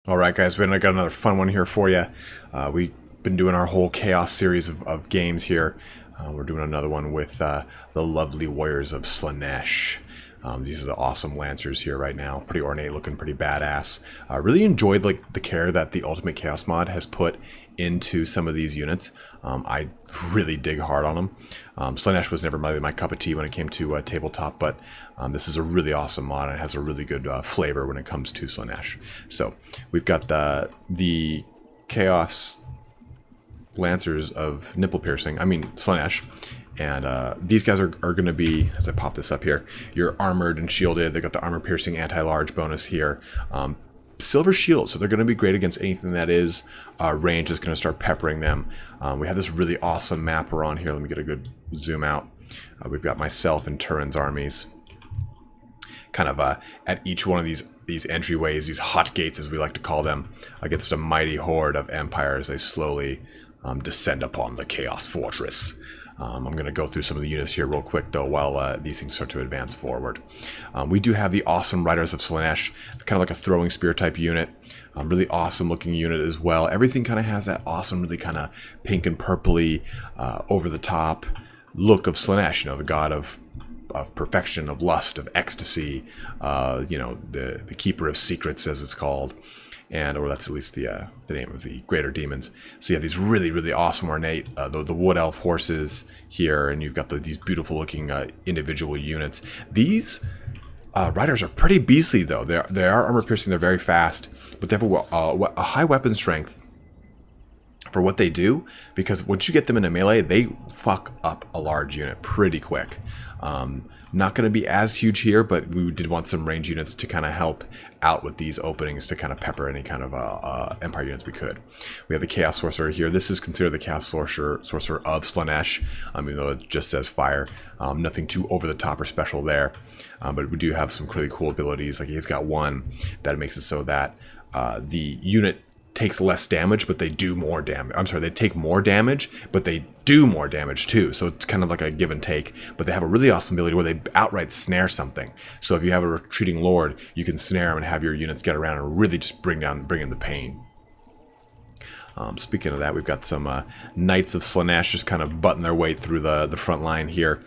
Alright guys, I got another fun one here for you. We've been doing our whole Chaos series of games here. We're doing another one with the lovely warriors of Slaneesh. These are the awesome lancers here right now. Pretty ornate looking, pretty badass. Really enjoyed the care that the Ultimate Chaos mod has put into some of these units. I really dig hard on them. Slaneesh was never my cup of tea when it came to tabletop, but this is a really awesome mod and it has a really good flavor when it comes to Slaneesh. So we've got the Chaos Lancers of Nipple Piercing, Slaneesh. And these guys are going to be, as I pop this up here, you're armored and shielded. They got the armor piercing anti-large bonus here. Silver shield, so they're going to be great against anything that is range is going to start peppering them. We have this really awesome map we're on here. Let me get a good zoom out. We've got myself and Turin's armies. Kind of at each one of these entryways, these hot gates as we like to call them, against a mighty horde of empires. They slowly descend upon the Chaos Fortress. I'm going to go through some of the units here real quick, though, while these things start to advance forward. We do have the awesome Riders of Slaneesh, kind of like a throwing spear type unit. Really awesome looking unit as well. Everything kind of has that awesome, really kind of pink and purpley, over the top look of Slaneesh, you know, the god of perfection, of lust, of ecstasy, you know, the keeper of secrets, as it's called. Or that's at least the name of the greater demons. So you have these really awesome ornate the wood elf horses here, and you've got these beautiful looking individual units. These riders are pretty beastly though. They are armor piercing. They're very fast, but they have a high weapon strength for what they do, because once you get them in a melee, they fuck up a large unit pretty quick. Not going to be as huge here, but we did want some range units to kind of help out with these openings to kind of pepper any kind of Empire units we could. We have the Chaos Sorcerer here. This is considered the Chaos Sorcerer of Slaneesh, even though it just says fire. Nothing too over the top or special there, but we do have some really cool abilities. Like he's got one that makes it so that the unit takes less damage, but they do more damage. I'm sorry, they take more damage, but they do more damage too. So it's kind of like a give and take. But they have a really awesome ability where they outright snare something. So if you have a retreating lord, you can snare them and have your units get around and really just bring in the pain. Speaking of that, we've got some Knights of Slaneesh just kind of butting their way through the front line here.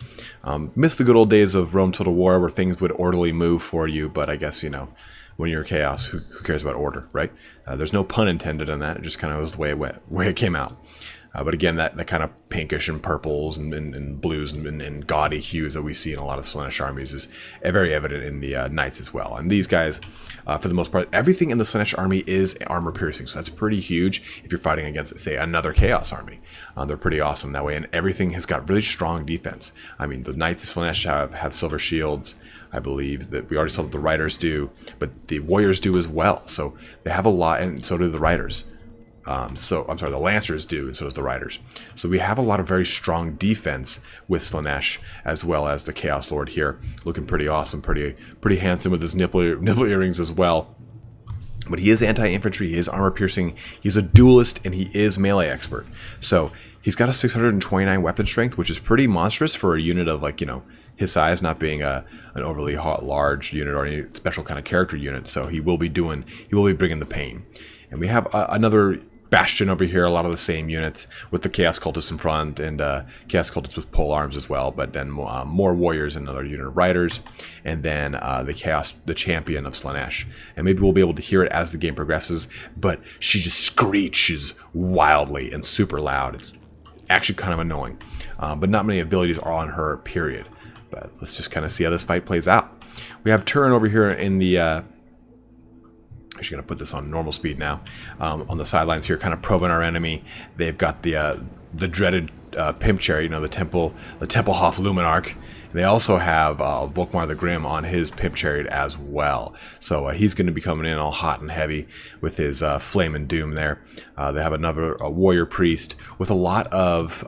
Missed the good old days of Rome Total War where things would orderly move for you, but I guess, you know, when you're Chaos, who cares about order, right? There's no pun intended on that. It just kind of was the way it came out. But again, that kind of pinkish and purples and blues and gaudy hues that we see in a lot of Slaneesh armies is very evident in the Knights as well. And these guys, for the most part, everything in the Slaneesh army is armor piercing. So that's pretty huge if you're fighting against, say, another Chaos army. They're pretty awesome that way. And everything has got really strong defense. I mean, the Knights of Slaneesh have silver shields. I believe that we already saw that the Riders do, but the Warriors do as well. So they have a lot, and so do the Riders. The Lancers do, and so does the Riders. So we have a lot of very strong defense with Slaneesh, as well as the Chaos Lord here, looking pretty awesome, pretty handsome with his nipple earrings as well. But he is anti-infantry, he is armor piercing, he's a duelist, and he is melee expert. So he's got a 629 weapon strength, which is pretty monstrous for a unit of, like, you know, his size, not being an overly large unit or any special kind of character unit. So he will be bringing the pain. And we have another Bastion over here, a lot of the same units with the Chaos Cultists in front and Chaos Cultists with pole arms as well, but then more Warriors and another unit of Riders, and then the Champion of Slaneesh. And maybe we'll be able to hear it as the game progresses, but she just screeches wildly and super loud. It's actually kind of annoying, but not many abilities are on her, period. But let's just kind of see how this fight plays out. We have Turin over here in the... actually going to put this on normal speed now. On the sidelines here, kind of probing our enemy. They've got the dreaded pimp chariot, you know, the Templehof Luminarch. They also have Volkmar the Grim on his pimp chariot as well. So he's going to be coming in all hot and heavy with his flame and doom there. They have a warrior priest with a lot of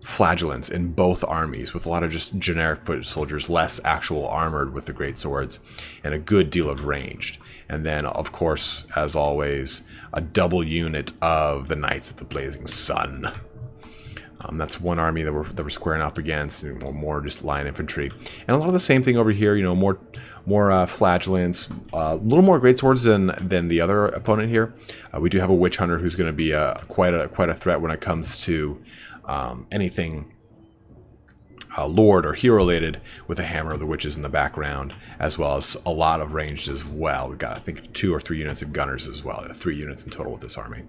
flagellants in both armies, with a lot of just generic foot soldiers, less actual armored with the great swords, and a good deal of ranged. And then, of course, as always, a double unit of the Knights of the Blazing Sun. That's one army that we're squaring up against, and more just line infantry, and a lot of the same thing over here. You know, more flagellants, a little more greatswords than the other opponent here. We do have a witch hunter who's going to be quite a threat when it comes to anything lord or hero related, with a hammer of the witches in the background, as well as a lot of ranged as well. We've got, I think, 2 or 3 units of gunners as well. 3 units in total with this army,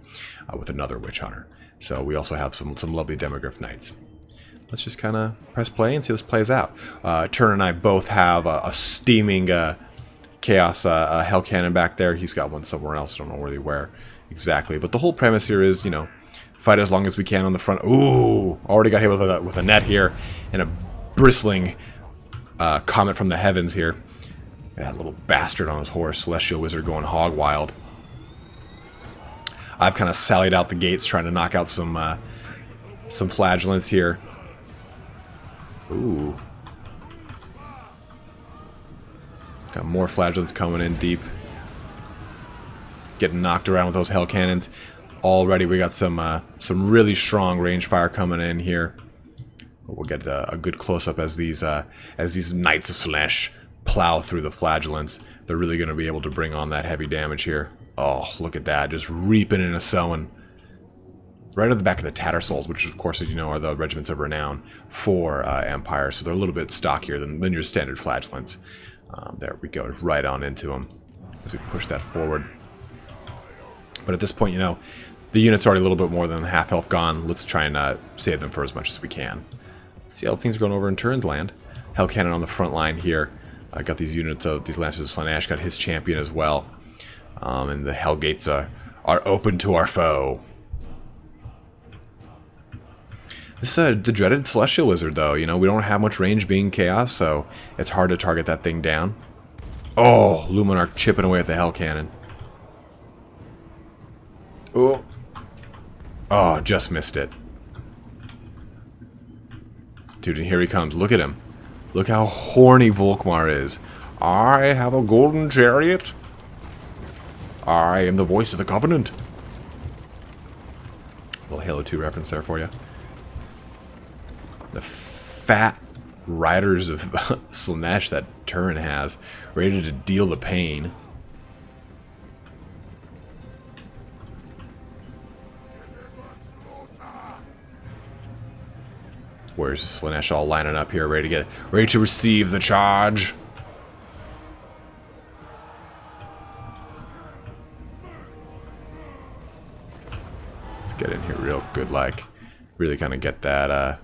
with another witch hunter. So we also have some lovely demogryph knights. Let's just kind of press play and see how this plays out. Turner and I both have a steaming chaos hell cannon back there. He's got one somewhere else. I don't know where exactly. But the whole premise here is, you know, fight as long as we can on the front. Ooh, already got hit with a net here, and a bristling comet from the heavens here. That little bastard on his horse, Celestial Wizard, going hog wild. I've kind of sallied out the gates trying to knock out some flagellants here. Ooh. Got more flagellants coming in deep. Getting knocked around with those hell cannons. Already we got some really strong range fire coming in here. We'll get a good close-up as these Knights of Slaneesh plow through the flagellants. They're really going to be able to bring on that heavy damage here. Oh, look at that. Just reaping and sowing. Right at the back of the Tattersouls, which of course, as you know, are the regiments of renown for Empire. So they're a little bit stockier than your standard flagellants. There we go. Right on into them as we push that forward. But at this point, you know, the unit's already a little bit more than half health gone. Let's try and save them for as much as we can. See how things are going over in Turin's land. Hell Cannon on the front line here. I got these units of these Lancers of Slaneesh. Got his champion as well. And the Hell Gates are open to our foe. This is the dreaded Celestial Wizard, though. You know, we don't have much range being Chaos, so it's hard to target that thing down. Oh, Luminarch chipping away at the Hell Cannon. Oh. Oh, just missed it. Dude, and here he comes. Look at him. Look how horny Volkmar is. I have a golden chariot. I am the voice of the Covenant. A little Halo 2 reference there for you. The fat riders of Slaneesh that Turin has, ready to deal the pain. Where's Slaneesh all lining up here, ready to receive the charge? Let's get in here real good, like really kind of get that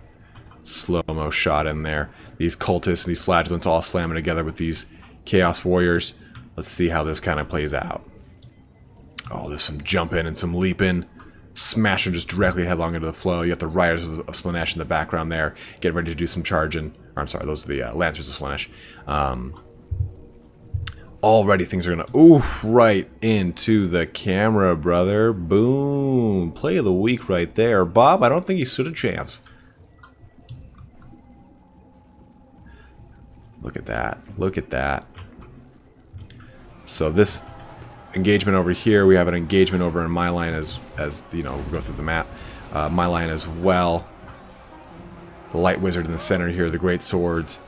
slow-mo shot in there. These cultists, these flagellants all slamming together with these Chaos Warriors. Let's see how this kind of plays out. Oh, there's some jumping and some leaping. Smashing just directly headlong into the flow. You got the Riders of Slaneesh in the background there, getting ready to do some charging. Or, I'm sorry, those are the Lancers of Slaneesh. Already things are going to oof right into the camera, brother. Boom. Play of the week right there. Bob, I don't think he stood a chance. Look at that. Look at that. So this engagement over here, we have an engagement over in my line as you know, we go through the map. My line as well. The Light Wizard in the center here, the Great Swords.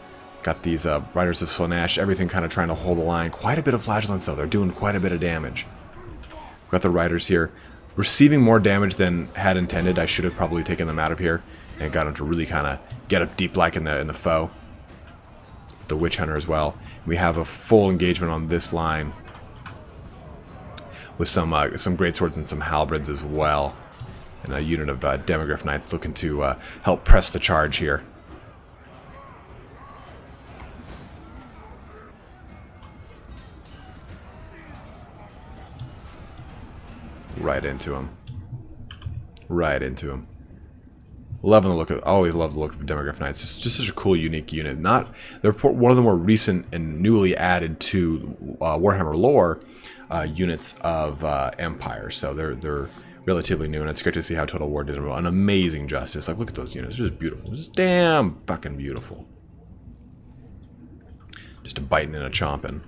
Got these Riders of Slaneesh, everything kind of trying to hold the line. Quite a bit of flagellants though, they're doing quite a bit of damage. Got the Riders here, receiving more damage than had intended. I should have probably taken them out of here and got them to really kind of get up deep like in the foe. The Witch Hunter as well. We have a full engagement on this line with some Great Swords and some Halberds as well. And a unit of Demogryph Knights looking to help press the charge here. Right into him. Right into him. Loving the look of, always love the look of Demogryph Knights. It's just such a cool, unique unit. They're one of the more recent and newly added to Warhammer lore units of Empire. So they're relatively new, and it's great to see how Total War did an amazing justice. Like, look at those units. They're just beautiful. Just damn fucking beautiful. Just a biting and a chomping.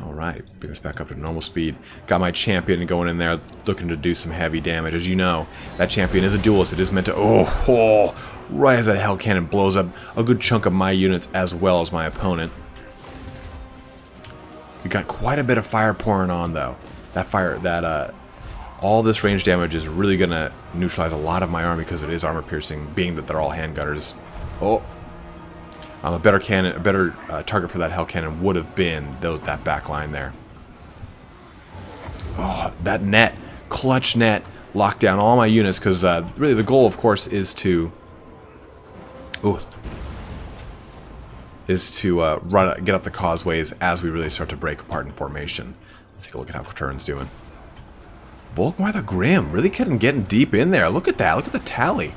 All Alright, bring this back up to normal speed. Got my champion going in there looking to do some heavy damage. As you know, that champion is a duelist. It is meant to... right as that hell cannon blows up a good chunk of my units as well as my opponent. We got quite a bit of fire pouring on, though. All this range damage is really going to neutralize a lot of my army because it is armor piercing, being that they're all handgunners. Oh, a better target for that hell cannon would have been that back line there. Oh, that net, clutch net, locked down all my units because really the goal, of course, is to get up the causeways as we really start to break apart in formation. Let's take a look at how Turn's doing. Volkmar the Grim really getting deep in there. Look at that. Look at the tally.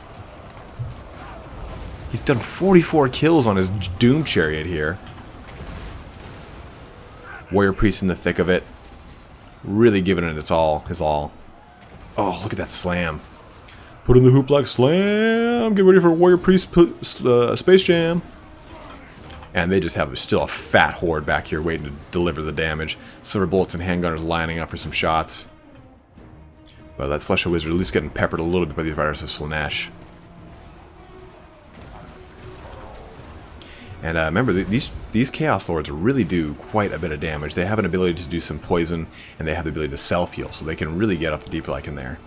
He's done 44 kills on his Doom Chariot here. Warrior Priest in the thick of it. Really giving it his all. Oh, look at that slam. Put in the hoop like slam. Get ready for Warrior Priest Space Jam. And they just have still a fat horde back here waiting to deliver the damage. Silver Bullets and handgunners lining up for some shots. But that Celestial Wizard at least getting peppered a little bit by the Riders of Slaneesh. And remember, these Chaos Lords really do quite a bit of damage. They have an ability to do some poison, and they have the ability to self-heal, so they can really get up deep like in there.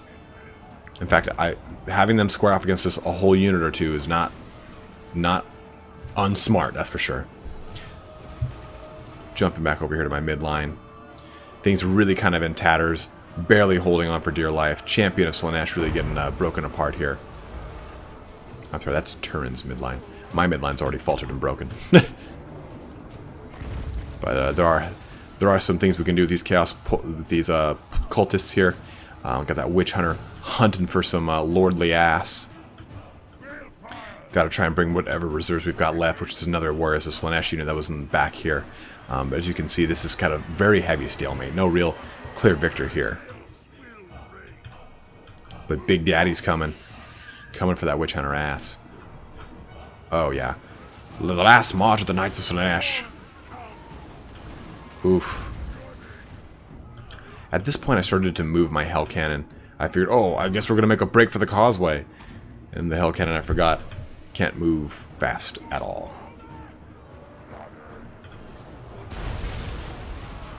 In fact, having them square off against us a whole unit or two is not unsmart, that's for sure. Jumping back over here to my midline. Things really kind of in tatters, barely holding on for dear life. Champion of Slaneesh really getting broken apart here. I'm sorry, that's Turin's midline. My midline's already faltered and broken. But there are some things we can do with these cultists here. Got that witch hunter hunting for some lordly ass. Got to try and bring whatever reserves we've got left, which is another Warriors of Slaneesh unit that was in the back here. But as you can see, this is kind of very heavy stalemate. No real clear victor here. But Big Daddy's coming for that witch hunter ass. Oh, yeah. The last march of the Knights of Slaneesh. Oof. At this point, I started to move my Hell Cannon. I figured, oh, I guess we're going to make a break for the causeway. And the Hell Cannon, I forgot, can't move fast at all.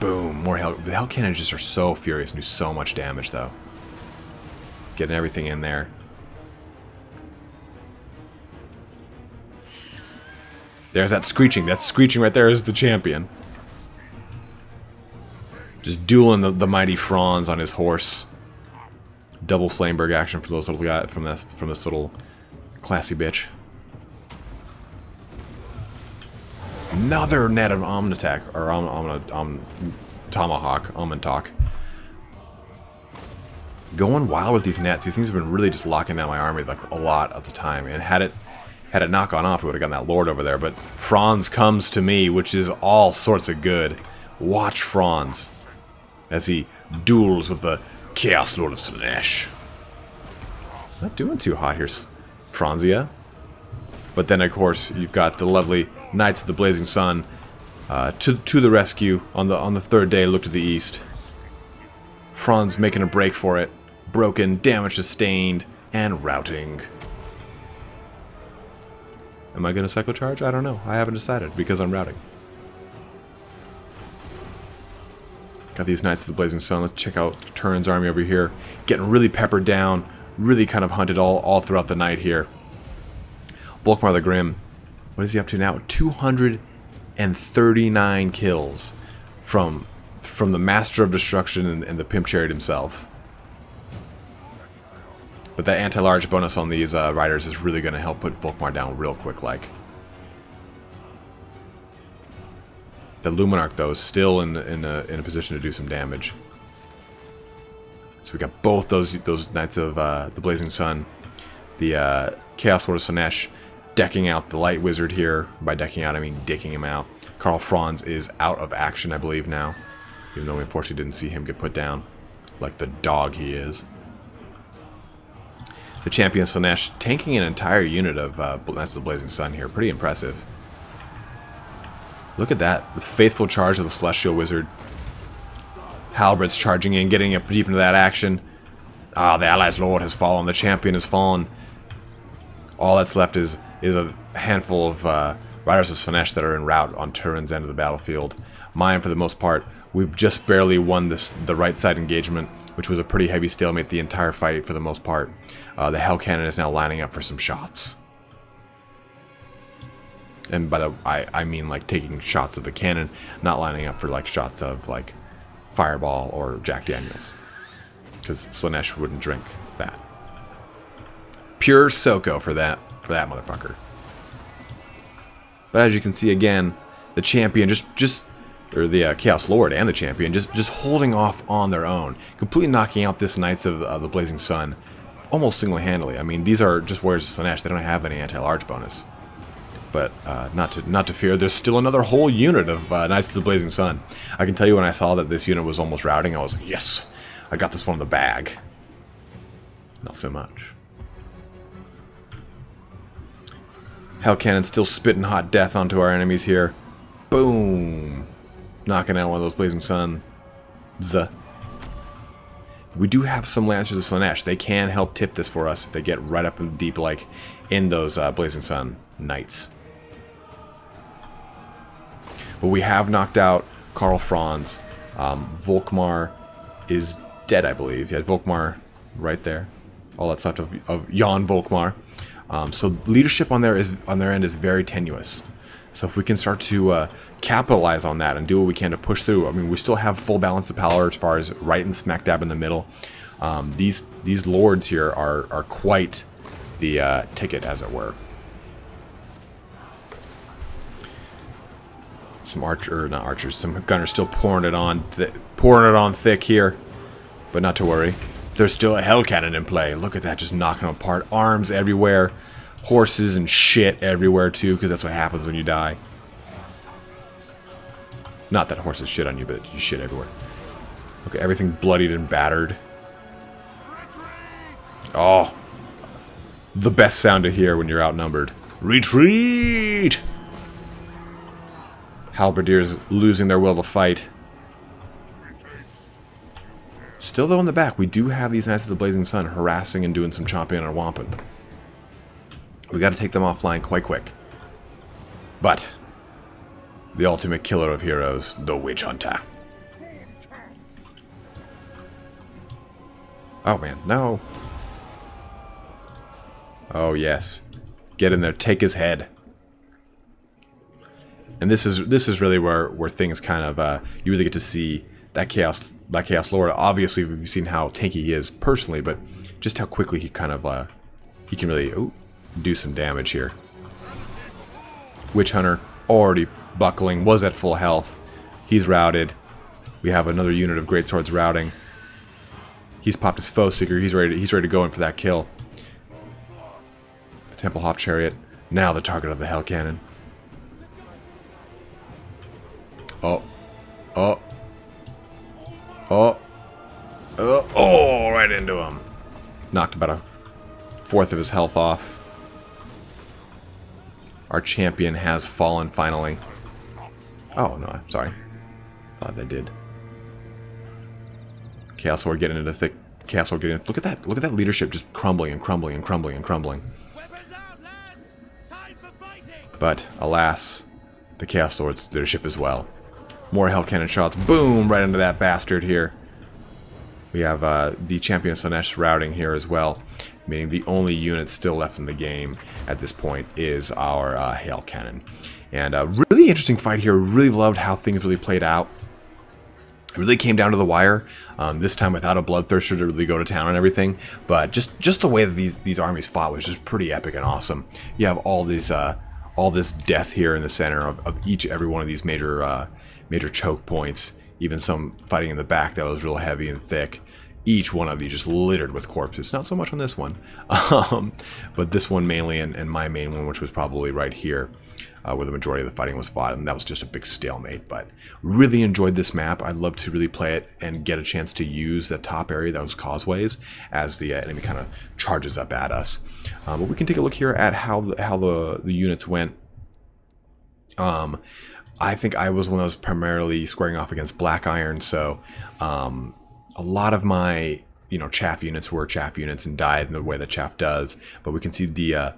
Boom. More Hell... The Hell Cannons just are so furious and do so much damage, though. Getting everything in there. There's that screeching. That screeching right there is the champion. Just dueling the mighty Franz on his horse. Double Flameberg action for those little guys from this little classy bitch. Another net of Omni-Attack or Tomahawk, Almond-Talk. Going wild with these nets. These things have been really just locking down my army like a lot of the time. And had it not gone off, we would have gotten that Lord over there. But Franz comes to me, which is all sorts of good. Watch Franz as he duels with the Chaos Lord of Slaneesh. Not doing too hot here, Franzia. But then, of course, you've got the lovely Knights of the Blazing Sun to the rescue on the third day. Look to the east. Franz making a break for it. Broken, damage sustained, and routing. Am I going to cycle charge? I don't know. I haven't decided because I'm routing. Got these Knights of the Blazing Sun. Let's check out Turin's army over here. Getting really peppered down. Really kind of hunted all throughout the night here. Volkmar the Grim. What is he up to now? 239 kills from the Master of Destruction and the Pimp Chariot himself. But that anti-large bonus on these riders is really going to help put Volkmar down real quick like. The Luminarch, though, is still in a position to do some damage. So we got both those Knights of the Blazing Sun, the Chaos Lord of Slaneesh, decking out the Light Wizard here. By decking out, I mean dicking him out. Karl Franz is out of action, I believe, now. Even though we unfortunately didn't see him get put down like the dog he is. The Champion Slaneesh tanking an entire unit of Knights of the Blazing Sun here. Pretty impressive. Look at that. The faithful charge of the Celestial Wizard. Halberds charging in, getting up deep into that action. Ah, the Allies' Lord has fallen. The champion has fallen. All that's left is a handful of riders of Slaneesh that are en route on Turin's end of the battlefield. Mine, for the most part, we've just barely won the right side engagement, which was a pretty heavy stalemate the entire fight for the most part. The Hell Cannon is now lining up for some shots. And by the I mean like taking shots of the cannon, not lining up for like shots of like Fireball or Jack Daniels. Because Slaneesh wouldn't drink that. Pure SoCo for that motherfucker. But as you can see again, the champion or the Chaos Lord and the champion just holding off on their own, completely knocking out this Knights of the Blazing Sun almost single-handedly. I mean, these are just warriors of Slaneesh. They don't have any anti-large bonus. But not to fear, there's still another whole unit of Knights of the Blazing Sun. I can tell you when I saw that this unit was almost routing, I was like, yes, I got this one in the bag. Not so much. Hell Cannon still spitting hot death onto our enemies here. Boom! Knocking out one of those Blazing Suns. We do have some Lancers of Slaneesh. They can help tip this for us if they get right up in the deep, like in those Blazing Sun Knights. But we have knocked out Karl Franz. Volkmar is dead, I believe. Yeah, Volkmar right there. All that's left of Jan Volkmar. So leadership on their end is very tenuous. So if we can start to capitalize on that and do what we can to push through. I mean, we still have full balance of power as far as right and smack dab in the middle. These lords here are quite the ticket, as it were. Some some gunners still pouring it on thick here, but not to worry. There's still a Hell Cannon in play. Look at that, just knocking them apart. Arms everywhere, horses and shit everywhere too, because that's what happens when you die. Not that horses shit on you, but you shit everywhere. Okay, everything bloodied and battered. Oh, the best sound to hear when you're outnumbered. Retreat! Halberdiers losing their will to fight. Still, though, in the back, we do have these Knights of the Blazing Sun harassing and doing some chomping and whomping. We got to take them offline quite quick. But the ultimate killer of heroes, the Witch Hunter. Oh man, no. Oh yes, get in there, take his head. And this is really where things kind of you really get to see that Chaos Lord. Obviously, we've seen how tanky he is personally, but just how quickly he kind of he can really do some damage here. Witch Hunter already buckling, was at full health. He's routed. We have another unit of Greatswords routing. He's popped his Foe Seeker. He's ready to go in for that kill. The Templehof Chariot, now the target of the Hell Cannon. Oh, right into him. Knocked about a fourth of his health off. Our champion has fallen finally. Oh no, I'm sorry. Thought they did. Chaos Lord getting into thick. Chaos Lord getting. Look at that! Look at that leadership just crumbling and crumbling and crumbling and crumbling. But alas, the Chaos Lord's leadership as well. More Hell Cannon shots. Boom! Right into that bastard here. We have the Champion of Slaneesh routing here as well, meaning the only unit still left in the game at this point is our Hell Cannon. And a really interesting fight here. Really loved how things really played out. It really came down to the wire. This time without a bloodthirster to really go to town and everything. But just the way that these armies fought was just pretty epic and awesome. You have all this death here in the center of every one of these major choke points. Even some fighting in the back that was real heavy and thick. Each one of these just littered with corpses. Not so much on this one. But this one mainly, and my main one, which was probably right here, where the majority of the fighting was fought. And that was just a big stalemate. But really enjoyed this map. I'd love to really play it and get a chance to use the top area, those causeways, as the enemy kind of charges up at us. But we can take a look here at how the units went. I think I was one that was primarily squaring off against Black Iron, so a lot of my chaff units were chaff units and died in the way that chaff does. But we can see the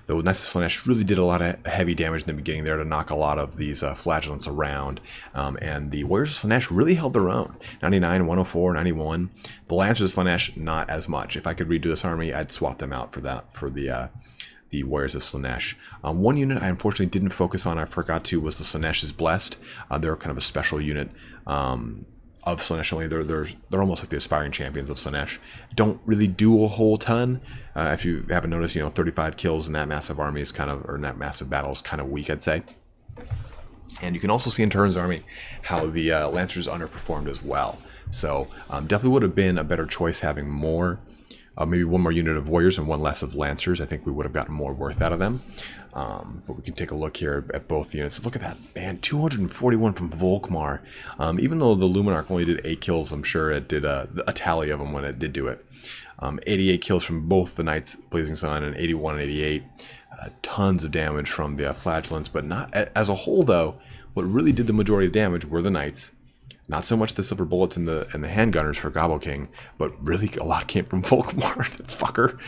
Knights of Slaneesh really did a lot of heavy damage in the beginning there to knock a lot of these flagellants around, and the Warriors of Slaneesh really held their own. 99, 104, 91. The Lancers of Slaneesh not as much. If I could redo this army, I'd swap them out for the Warriors of Slaneesh. One unit I unfortunately didn't focus on, I forgot to, was the Slaneesh's Blessed. They're kind of a special unit of Slaneesh only. They're almost like the aspiring champions of Slaneesh. Don't really do a whole ton. If you haven't noticed, 35 kills in that massive army is kind of, or in that massive battle is kind of weak, I'd say. And you can also see in Turn's army how the Lancers underperformed as well. So definitely would have been a better choice having more, maybe one more unit of Warriors and one less of Lancers. I think we would have gotten more worth out of them. But we can take a look here at both units. Look at that, man, 241 from Volkmar. Even though the Luminarch only did 8 kills, I'm sure it did a tally of them when it did do it. 88 kills from both the Knights Blazing Sun, and 81 and 88. Tons of damage from the Flagellants, but not as a whole though. What really did the majority of damage were the Knights. Not so much the silver bullets and the handgunners for Gobble King, but really a lot came from Volkmar, that fucker.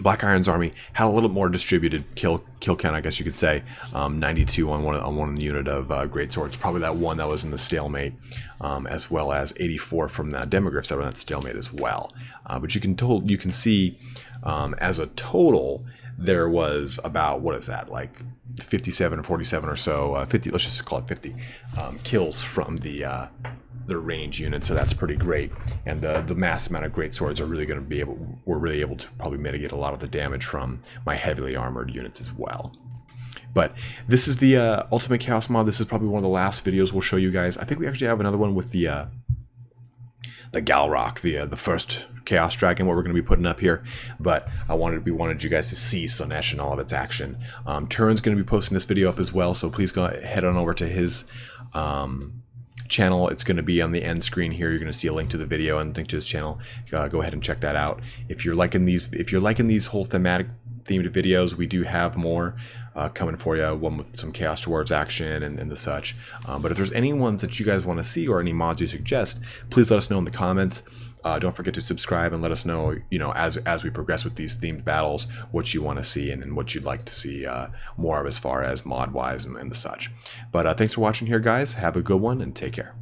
Black Iron's army had a little more distributed kill count, I guess you could say. 92 on one unit of great swords, probably that one that was in the stalemate, as well as 84 from the demogryphs that were in that stalemate as well. But you can see as a total there was about, what is that, like 57 or 47 or so, 50, let's just call it 50 kills from the range unit, so that's pretty great. And the mass amount of great swords are really going to be we're really able to probably mitigate a lot of the damage from my heavily armored units as well. But this is the Ultimate Chaos mod. This is probably one of the last videos we'll show you guys. I think we actually have another one with the Galrock, the first Chaos Dragon, what we're going to be putting up here. But I wanted you guys to see Slaneesh and all of its action. Turn's going to be posting this video up as well, so please go head on over to his channel. It's going to be on the end screen here. You're going to see a link to the video and a link to his channel. Go ahead and check that out. If you're liking these whole themed videos, we do have more coming for you, one with some Chaos Dwarves action and the such. But if there's any ones that you guys want to see or any mods you suggest, please let us know in the comments. Don't forget to subscribe and let us know, as we progress with these themed battles, what you want to see and what you'd like to see more of as far as mod wise and the such. But thanks for watching here, guys. Have a good one and take care.